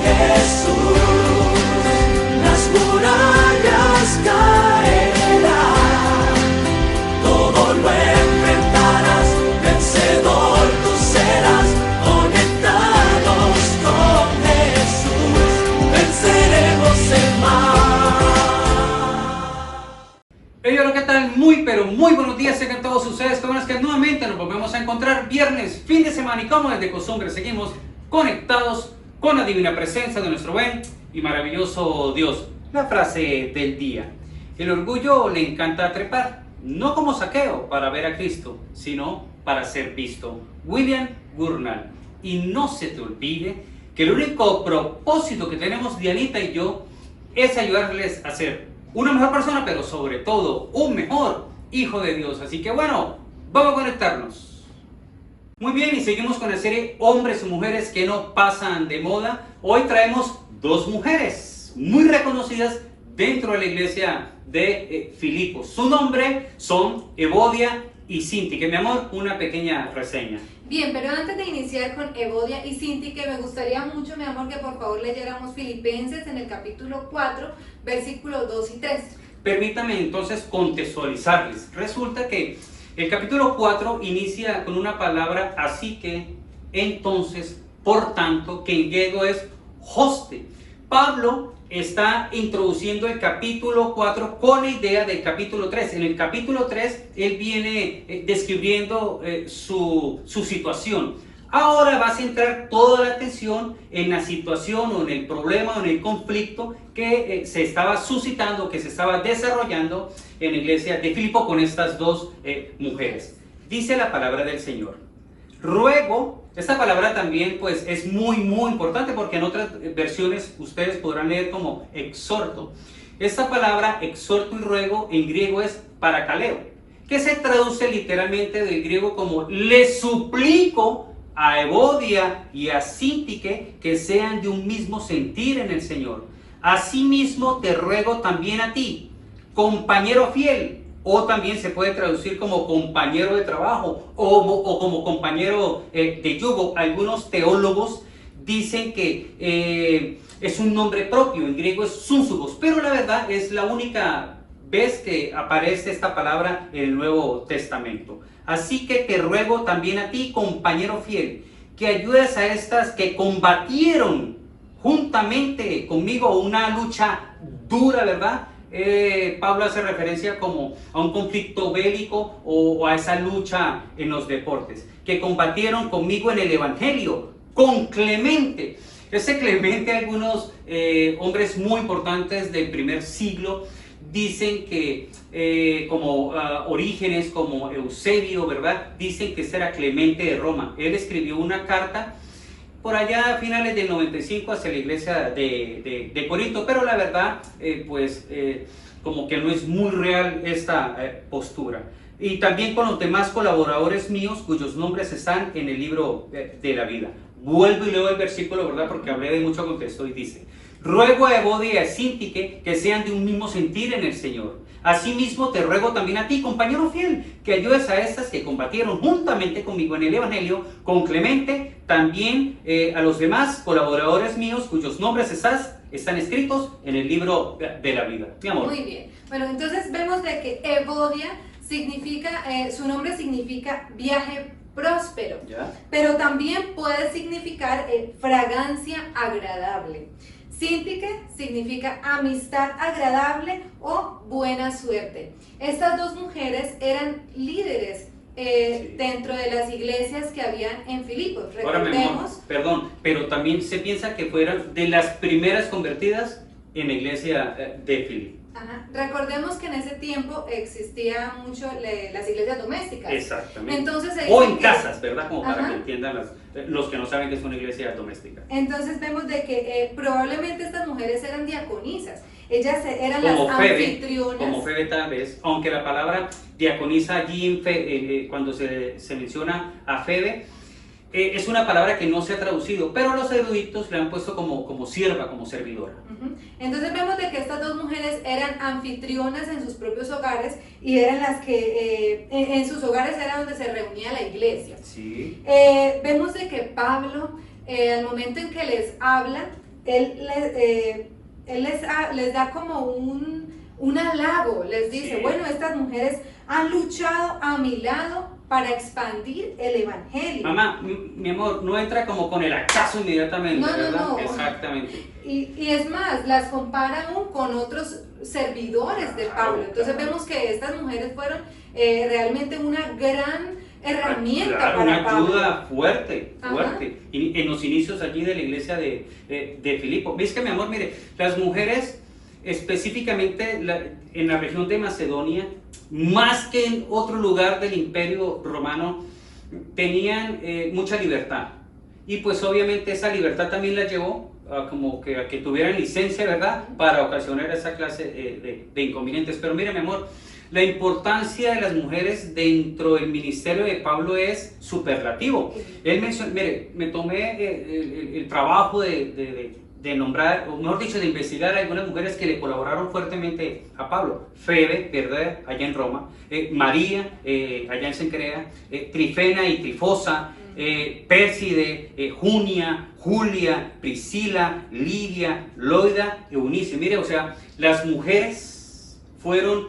Jesús, las murallas caerán, todo lo enfrentarás, vencedor tú serás, conectados con Jesús, venceremos el mal. Hey, hola, ¿qué tal? Muy, pero muy buenos días, tengan todos ustedes, jóvenes, que nuevamente nos volvemos a encontrar viernes, fin de semana, y como desde costumbre seguimos conectados con la divina presencia de nuestro buen y maravilloso Dios. La frase del día: el orgullo le encanta trepar, no como Zaqueo para ver a Cristo, sino para ser visto. William Gurnall. Y no se te olvide que el único propósito que tenemos Dianita y yo es ayudarles a ser una mejor persona, pero sobre todo un mejor hijo de Dios. Así que bueno, vamos a conectarnos. Muy bien, y seguimos con la serie Hombres y Mujeres que no pasan de moda. Hoy traemos dos mujeres muy reconocidas dentro de la iglesia de Filipos. Su nombre son Evodia y Síntique. Mi amor, una pequeña reseña. Bien, pero antes de iniciar con Evodia y Síntique, me gustaría mucho, mi amor, que por favor leyéramos Filipenses en el capítulo 4, versículos 2 y 3. Permítame entonces contextualizarles. Resulta que el capítulo 4 inicia con una palabra así que, entonces, por tanto, que en griego es hoste. Pablo está introduciendo el capítulo 4 con la idea del capítulo 3. En el capítulo 3 él viene describiendo su situación. Ahora va a centrar toda la atención en la situación o en el problema o en el conflicto que se estaba suscitando, que se estaba desarrollando en la iglesia de Filipo con estas dos mujeres. Dice la palabra del Señor: ruego. Esta palabra también pues es muy importante, porque en otras versiones ustedes podrán leer como exhorto. Esta palabra exhorto y ruego en griego es parakaleo, que se traduce literalmente del griego como le suplico a Evodia y a Síntique que sean de un mismo sentir en el Señor. Asimismo te ruego también a ti, compañero fiel, o también se puede traducir como compañero de trabajo o como compañero de yugo. Algunos teólogos dicen que es un nombre propio, en griego es súnsubos, pero la verdad es la única vez que aparece esta palabra en el Nuevo Testamento. Así que te ruego también a ti, compañero fiel, que ayudes a estas que combatieron juntamente conmigo una lucha dura, ¿verdad? Pablo hace referencia como a un conflicto bélico o a esa lucha en los deportes, que combatieron conmigo en el Evangelio, con Clemente. Ese Clemente, algunos hombres muy importantes del primer siglo dicen que como Orígenes, como Eusebio, ¿verdad? Dicen que ese era Clemente de Roma. Él escribió una carta por allá a finales del 95 hacia la iglesia de Corinto, pero la verdad, como que no es muy real esta postura. Y también con los demás colaboradores míos, cuyos nombres están en el libro de la vida. Vuelvo y leo el versículo, ¿verdad? Porque hablé de mucho contexto, y dice: ruego a Evodia y a Síntique que sean de un mismo sentir en el Señor. Asimismo te ruego también a ti, compañero fiel, que ayudes a estas que combatieron juntamente conmigo en el Evangelio, con Clemente, también a los demás colaboradores míos, cuyos nombres están escritos en el libro de la vida. Mi amor. Muy bien. Bueno, entonces vemos de que Evodia significa, su nombre significa viaje próspero, ¿ya? Pero también puede significar fragancia agradable. Síntique significa amistad agradable o buena suerte. Estas dos mujeres eran líderes dentro de las iglesias que habían en Filipos. Recordemos. Perdón, pero también se piensa que fueron de las primeras convertidas en la iglesia de Filipos. Ajá. Recordemos que en ese tiempo existían mucho las iglesias domésticas. Exactamente. Entonces, o en casas, ¿verdad? Como para que entiendan los que no saben que es una iglesia doméstica. Entonces vemos de que probablemente estas mujeres eran diaconisas. Ellas eran como las Febe, anfitrionas. Como Febe tal vez, aunque la palabra diaconisa allí cuando se menciona a Febe, es una palabra que no se ha traducido, pero los eruditos le han puesto como sierva, como servidora. Entonces vemos de que estas dos mujeres eran anfitrionas en sus propios hogares y eran las que en sus hogares era donde se reunía la iglesia. Sí. Vemos de que Pablo, al momento en que les habla, les da como un halago, les dice, Sí. bueno, estas mujeres han luchado a mi lado para expandir el evangelio. Mamá, mi amor, no entra como con el hachazo inmediatamente, No, no, ¿verdad? no. Exactamente. Y es más, las compara aún con otros servidores de Pablo. Entonces vemos que estas mujeres fueron realmente una gran herramienta Claro, para una Pablo. ayuda fuerte, Ajá. fuerte. Y en los inicios allí de la iglesia de Filipo. ¿Ves que, mi amor? Mire, las mujeres específicamente en la región de Macedonia, más que en otro lugar del Imperio Romano, tenían mucha libertad. Y pues obviamente esa libertad también la llevó a que tuvieran licencia, ¿verdad? Para ocasionar esa clase de inconvenientes. Pero mira, mi amor, la importancia de las mujeres dentro del ministerio de Pablo es superlativo. Él menciona, mire, me tomé el trabajo de nombrar, o mejor dicho, de investigar a algunas mujeres que le colaboraron fuertemente a Pablo. Febe, ¿verdad? Allá en Roma, María, allá en Cencrea, Trifena y Trifosa, Pérside, Junia, Julia, Priscila, Lidia, Loida, Eunice. Mire, o sea, las mujeres tuvieron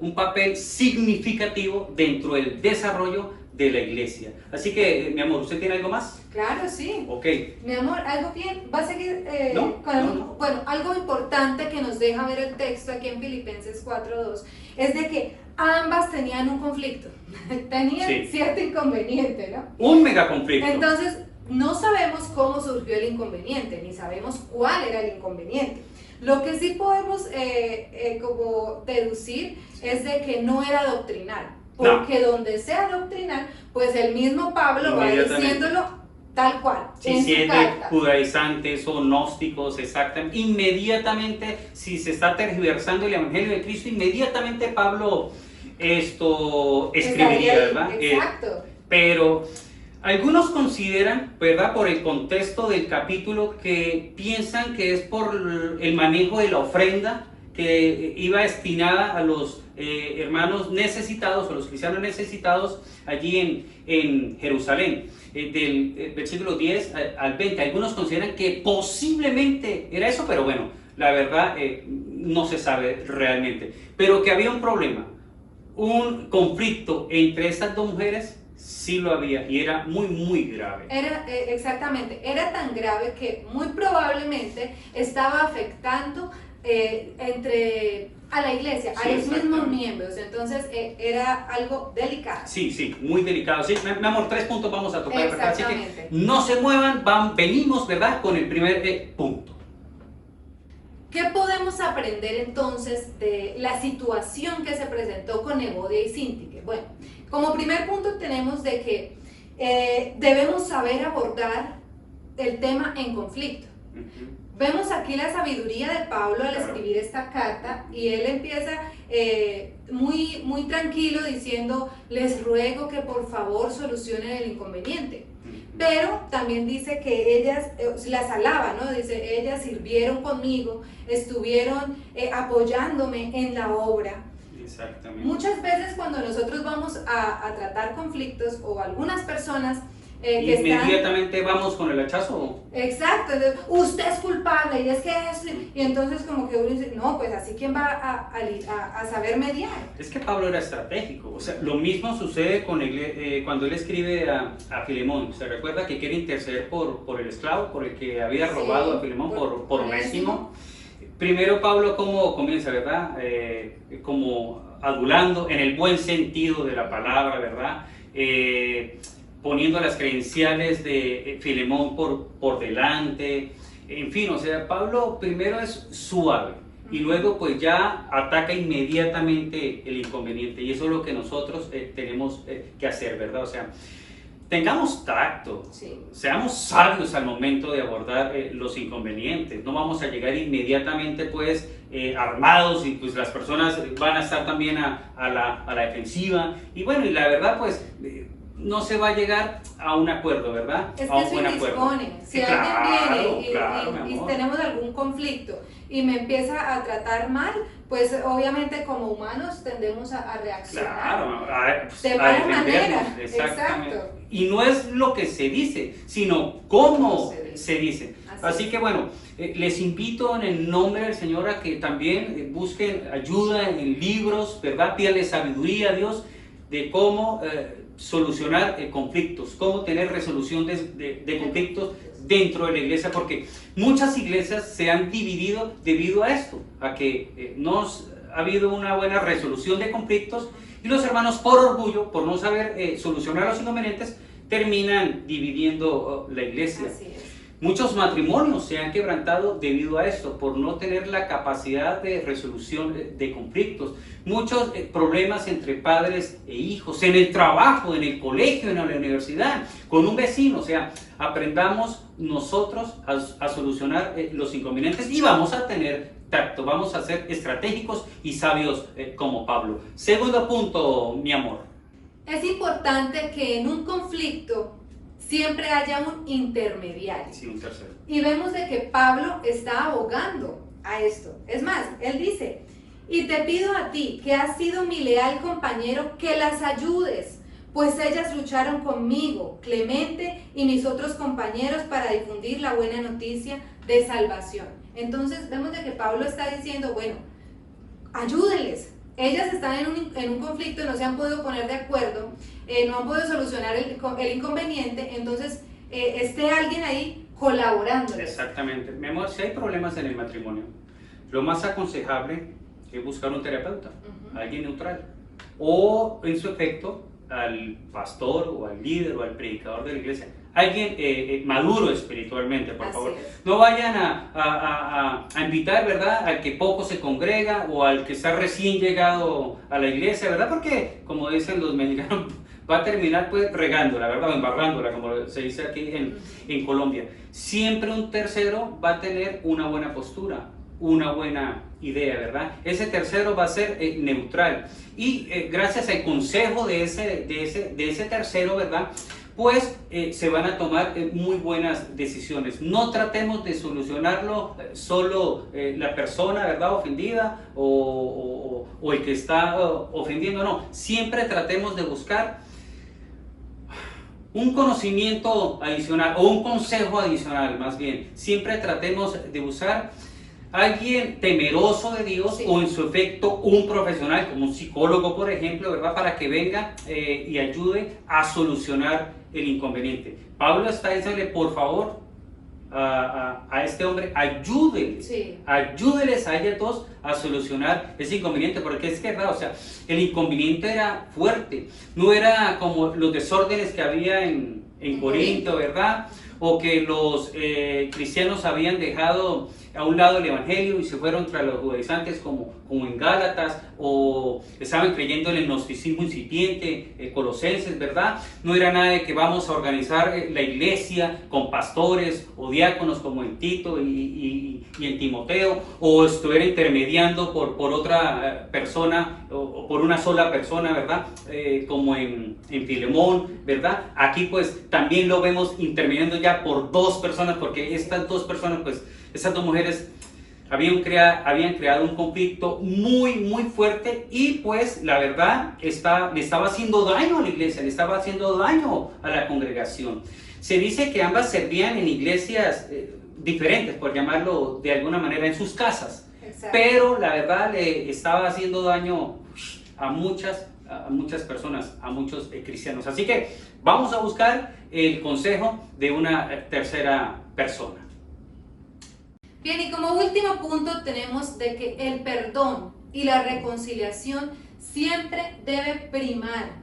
un papel significativo dentro del desarrollo de la iglesia. Así que, mi amor, ¿usted tiene algo más? Claro, sí. Ok. Mi amor, algo bien, va a seguir No, con algo, no. bueno, algo importante que nos deja ver el texto aquí en Filipenses 4:2 es de que ambas tenían un conflicto, tenían Sí. cierto inconveniente, ¿no? Un mega conflicto. Entonces, no sabemos cómo surgió el inconveniente, ni sabemos cuál era el inconveniente. Lo que sí podemos como deducir es de que no era doctrinal, porque donde sea doctrinal, pues el mismo Pablo va Inmediatamente. diciéndolo tal cual, Si en su siete carta. judaizantes o gnósticos, exactamente, inmediatamente, si se está tergiversando el evangelio de Cristo, inmediatamente Pablo escribiría, ¿verdad? Exacto. Pero algunos consideran, ¿verdad?, por el contexto del capítulo, que piensan que es por el manejo de la ofrenda que iba destinada a los hermanos necesitados, o los cristianos necesitados allí en Jerusalén, del versículo 10 al 20. Algunos consideran que posiblemente era eso, pero bueno, la verdad no se sabe realmente. Pero que había un problema, un conflicto entre estas dos mujeres, sí lo había, y era muy, muy grave. Era, exactamente, era tan grave que muy probablemente estaba afectando a la iglesia, Sí, a los mismos exactamente. miembros. Entonces era algo delicado. Sí, sí, muy delicado. Sí, mi amor, 3 puntos vamos a tocar, ¿verdad? Así que Exactamente. no se muevan, venimos, ¿verdad?, con el primer punto. ¿Qué podemos aprender entonces de la situación que se presentó con Evodia y Síntique? Bueno, como primer punto tenemos de que debemos saber abordar el tema en conflicto. Vemos aquí la sabiduría de Pablo al Claro. escribir esta carta, y él empieza muy, muy tranquilo diciendo: les ruego que por favor solucionen el inconveniente. Pero también dice que ellas, las alaba, ¿no? Dice, ellas sirvieron conmigo, estuvieron apoyándome en la obra. Exactamente. Muchas veces cuando nosotros vamos a tratar conflictos, o algunas personas que están... Inmediatamente vamos con el hachazo. Exacto, entonces, usted es culpable, y es que es... Y entonces como que uno dice, no, pues así, ¿quién va a saber mediar? Es que Pablo era estratégico. O sea, lo mismo sucede cuando él escribe a Filemón. Se recuerda que quiere interceder por el esclavo, por el que había Sí, robado a Filemón por Onésimo. Primero Pablo, ¿cómo comienza, verdad? Como adulando, en el buen sentido de la palabra, ¿verdad? Poniendo las credenciales de Filemón por delante. En fin, o sea, Pablo primero es suave y luego pues ya ataca inmediatamente el inconveniente, y eso es lo que nosotros tenemos que hacer, ¿verdad? O sea, tengamos tacto, Sí. seamos sabios al momento de abordar los inconvenientes. No vamos a llegar inmediatamente pues armados, y pues las personas van a estar también a la defensiva. Y bueno, y la verdad pues no se va a llegar a un acuerdo, ¿verdad? Es a que un eso buen acuerdo. indispone. Si Sí, alguien viene claro, mi y amor. tenemos algún conflicto y me empieza a tratar mal, pues obviamente como humanos tendemos a reaccionar. Claro, de a mala defendernos, manera. exactamente. Exacto. Y no es lo que se dice, sino cómo se dice. Así que bueno, les invito en el nombre del Señor a que también busquen ayuda en libros, ¿verdad? Pídanle sabiduría a Dios de cómo solucionar conflictos, cómo tener resolución de conflictos dentro de la iglesia, porque muchas iglesias se han dividido debido a esto, a que no ha habido una buena resolución de conflictos y los hermanos por orgullo, por no saber solucionar los inconvenientes, terminan dividiendo la iglesia. Así es. Muchos matrimonios se han quebrantado debido a esto, por no tener la capacidad de resolución de conflictos. Muchos problemas entre padres e hijos, en el trabajo, en el colegio, en la universidad, con un vecino. O sea, aprendamos nosotros a solucionar los inconvenientes y vamos a tener tacto, vamos a ser estratégicos y sabios como Pablo. Segundo punto, mi amor. Es importante que en un conflicto siempre haya un intermediario. Sí, un tercero. Y vemos de que Pablo está abogando a esto. Es más, él dice, y te pido a ti, que has sido mi leal compañero, que las ayudes, pues ellas lucharon conmigo, Clemente y mis otros compañeros, para difundir la buena noticia de salvación. Entonces vemos de que Pablo está diciendo, bueno, ayúdenles. Ellas están en un conflicto, no se han podido poner de acuerdo, no han podido solucionar el inconveniente, entonces esté alguien ahí colaborando. Exactamente. Mi amor, si hay problemas en el matrimonio, lo más aconsejable es buscar un terapeuta, alguien neutral, o en su efecto al pastor o al líder o al predicador de la iglesia, alguien maduro espiritualmente, por favor. No vayan a invitar, ¿verdad?, al que poco se congrega o al que está recién llegado a la iglesia, ¿verdad? Porque, como dicen los mexicanos, va a terminar pues regándola, ¿verdad?, o embarrándola, como se dice aquí en Colombia. Siempre un tercero va a tener una buena postura, una buena idea, ¿verdad? Ese tercero va a ser neutral y gracias al consejo de ese tercero, ¿verdad?, pues se van a tomar muy buenas decisiones. No tratemos de solucionarlo solo la persona, ¿verdad?, ofendida o el que está ofendiendo, no. Siempre tratemos de buscar un conocimiento adicional o un consejo adicional, más bien. Siempre tratemos de buscar alguien temeroso de Dios, sí, o en su efecto un profesional como un psicólogo, por ejemplo, ¿verdad?, para que venga y ayude a solucionar el inconveniente. Pablo está diciéndole, por favor, a este hombre, ayúdenles, sí, ayúdenles a ellos dos a solucionar ese inconveniente, porque es que, ¿verdad?, o sea, el inconveniente era fuerte, no era como los desórdenes que había en Corinto, ¿verdad?, o que los cristianos habían dejado a un lado el evangelio y se fueron tras los judaizantes como en Gálatas, o estaban creyendo en el gnosticismo incipiente, Colosenses, ¿verdad? No era nada de que vamos a organizar la iglesia con pastores o diáconos como en Tito y en Timoteo, o estuviera intermediando por otra persona o por una sola persona, ¿verdad? Como en Filemón, ¿verdad? Aquí pues también lo vemos intermediando ya por dos personas, porque estas dos personas, pues estas dos mujeres habían creado un conflicto muy fuerte y pues la verdad le estaba haciendo daño a la iglesia, le estaba haciendo daño a la congregación. Se dice que ambas servían en iglesias diferentes, por llamarlo de alguna manera, en sus casas. Exacto. Pero la verdad le estaba haciendo daño a muchas personas, a muchos cristianos. Así que vamos a buscar el consejo de una tercera persona. Bien, y como último punto tenemos de que el perdón y la reconciliación siempre debe primar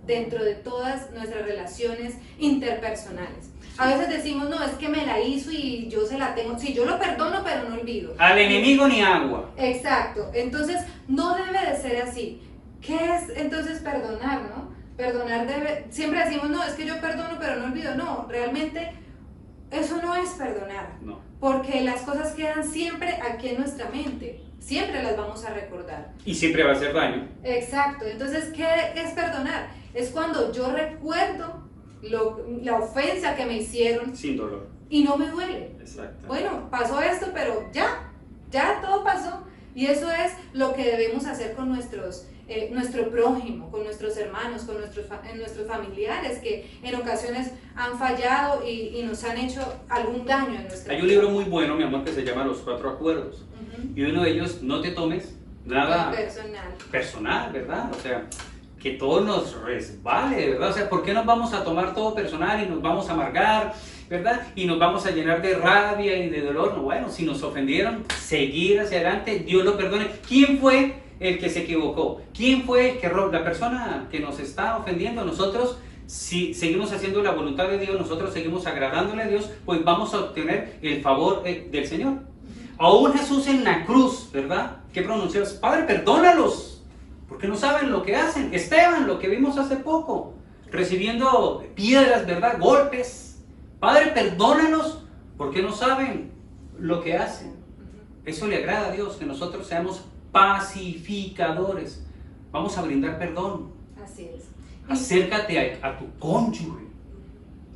dentro de todas nuestras relaciones interpersonales. A veces decimos, no, es que me la hizo y yo se la tengo, sí, yo lo perdono pero no olvido. Al enemigo ni agua. Exacto, entonces no debe de ser así. ¿Qué es entonces perdonar, no? Perdonar debe, siempre decimos, no, es que yo perdono pero no olvido. No, realmente eso no es perdonar. No. Porque las cosas quedan siempre aquí en nuestra mente, siempre las vamos a recordar. Y siempre va a hacer daño. Exacto, entonces, ¿qué es perdonar? es cuando yo recuerdo la ofensa que me hicieron Sin dolor. y no me duele. Exacto. Bueno, pasó esto, pero ya todo pasó. Y eso es lo que debemos hacer con nuestro prójimo, con nuestros hermanos, con nuestros familiares que en ocasiones han fallado y nos han hecho algún daño en nuestra vida. Hay un libro muy bueno, mi amor, que se llama Los Cuatro Acuerdos. Y uno de ellos, no te tomes nada personal, ¿verdad? O sea, que todo nos resbale, ¿verdad? O sea, ¿por qué nos vamos a tomar todo personal y nos vamos a amargar, ¿verdad? Y nos vamos a llenar de rabia y de dolor. No, bueno, si nos ofendieron, seguir hacia adelante, Dios lo perdone. ¿Quién fue el que se equivocó? ¿Quién fue el que erró? La persona que nos está ofendiendo. Nosotros, si seguimos haciendo la voluntad de Dios, nosotros seguimos agradándole a Dios, pues vamos a obtener el favor del Señor. Aún Jesús en la cruz, ¿verdad? ¿Qué pronunció? Padre, perdónalos, porque no saben lo que hacen. Esteban, lo que vimos hace poco, recibiendo piedras, ¿verdad? Golpes. Padre, perdónanos, porque no saben lo que hacen. Eso le agrada a Dios, que nosotros seamos pacificadores. Vamos a brindar perdón. Así es. Acércate a tu cónyuge,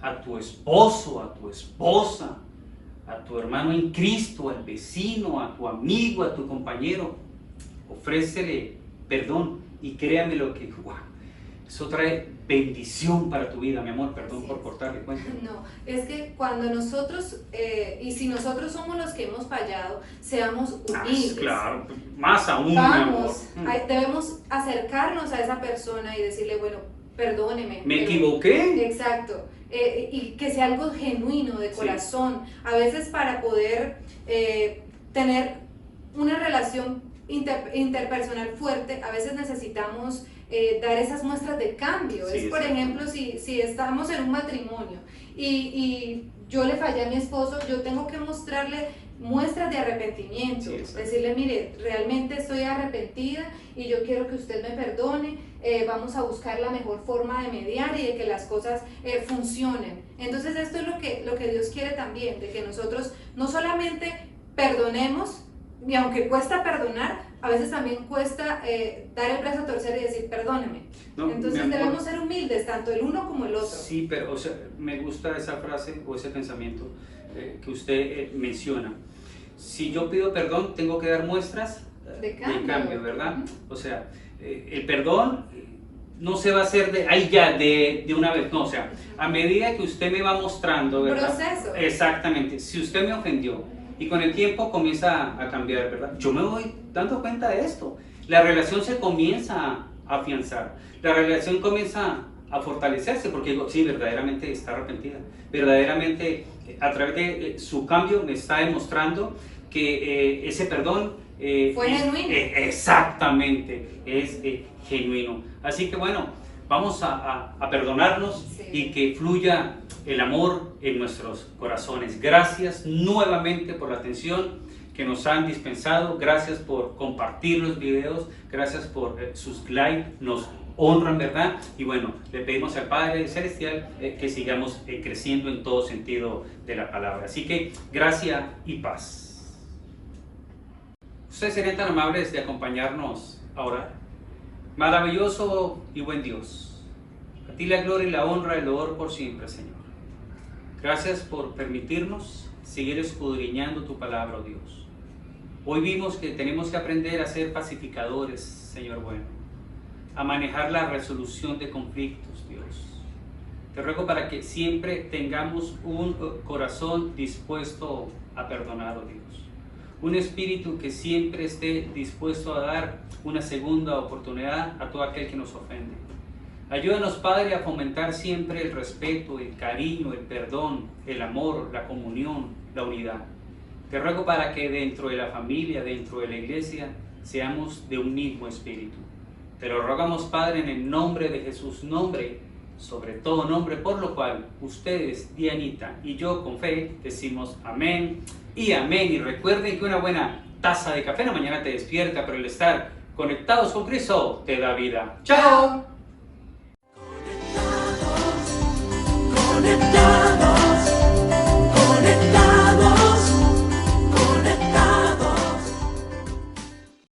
a tu esposo, a tu esposa, a tu hermano en Cristo, al vecino, a tu amigo, a tu compañero. Ofrécele perdón y créame lo que, wow, eso trae bendición para tu vida, mi amor. Perdón por cortarle cuenta. No, es que cuando nosotros, y si nosotros somos los que hemos fallado, seamos humildes. Claro, más aún, Vamos, mi amor. debemos acercarnos a esa persona y decirle, bueno, perdóneme. ¿Me equivoqué? Exacto. Y que sea algo genuino, de corazón. Sí. A veces para poder tener una relación interpersonal fuerte, a veces necesitamos dar esas muestras de cambio. Sí, es, por ejemplo, si estamos en un matrimonio y yo le fallé a mi esposo, yo tengo que mostrarle muestras de arrepentimiento, sí, decirle, mire, realmente estoy arrepentida y yo quiero que usted me perdone, vamos a buscar la mejor forma de mediar y de que las cosas funcionen. Entonces esto es lo que Dios quiere también, de que nosotros no solamente perdonemos, y aunque cuesta perdonar, a veces también cuesta dar el brazo a torcer y decir, perdóneme. No, entonces debemos ser humildes, tanto el uno como el otro. Sí, pero o sea, me gusta esa frase o ese pensamiento que usted menciona. Si yo pido perdón, tengo que dar muestras de cambio, ¿verdad? O sea, el perdón no se va a hacer de una vez, no, o sea, a medida que usted me va mostrando, ¿verdad? Un proceso. Exactamente, si usted me ofendió y con el tiempo comienza a cambiar, ¿verdad? Yo me voy dando cuenta de esto. La relación se comienza a afianzar, la relación comienza a fortalecerse, porque digo, sí, verdaderamente está arrepentida, verdaderamente a través de su cambio me está demostrando que ese perdón fue genuino. Exactamente, es genuino. Así que bueno, vamos a perdonarnos, sí, y que fluya el amor en nuestros corazones. Gracias nuevamente por la atención que nos han dispensado, gracias por compartir los videos, gracias por sus likes, nos honran, ¿verdad? Y bueno, le pedimos al Padre Celestial que sigamos creciendo en todo sentido de la palabra. Así que gracia y paz. Ustedes serían tan amables de acompañarnos a orar. Maravilloso y buen Dios, a ti la gloria y la honra y el loor por siempre, Señor. Gracias por permitirnos seguir escudriñando tu palabra, oh Dios. Hoy vimos que tenemos que aprender a ser pacificadores, Señor bueno, a manejar la resolución de conflictos, Dios. Te ruego para que siempre tengamos un corazón dispuesto a perdonar, oh Dios. Un espíritu que siempre esté dispuesto a dar una segunda oportunidad a todo aquel que nos ofende. Ayúdanos, Padre, a fomentar siempre el respeto, el cariño, el perdón, el amor, la comunión, la unidad. Te ruego para que dentro de la familia, dentro de la iglesia, seamos de un mismo espíritu. Te lo rogamos, Padre, en el nombre de Jesús, nombre, sobre todo nombre, por lo cual ustedes, Dianita y yo, con fe, decimos amén y amén. Y recuerden que una buena taza de café en la mañana te despierta, pero el estar conectados con Cristo te da vida. ¡Chao!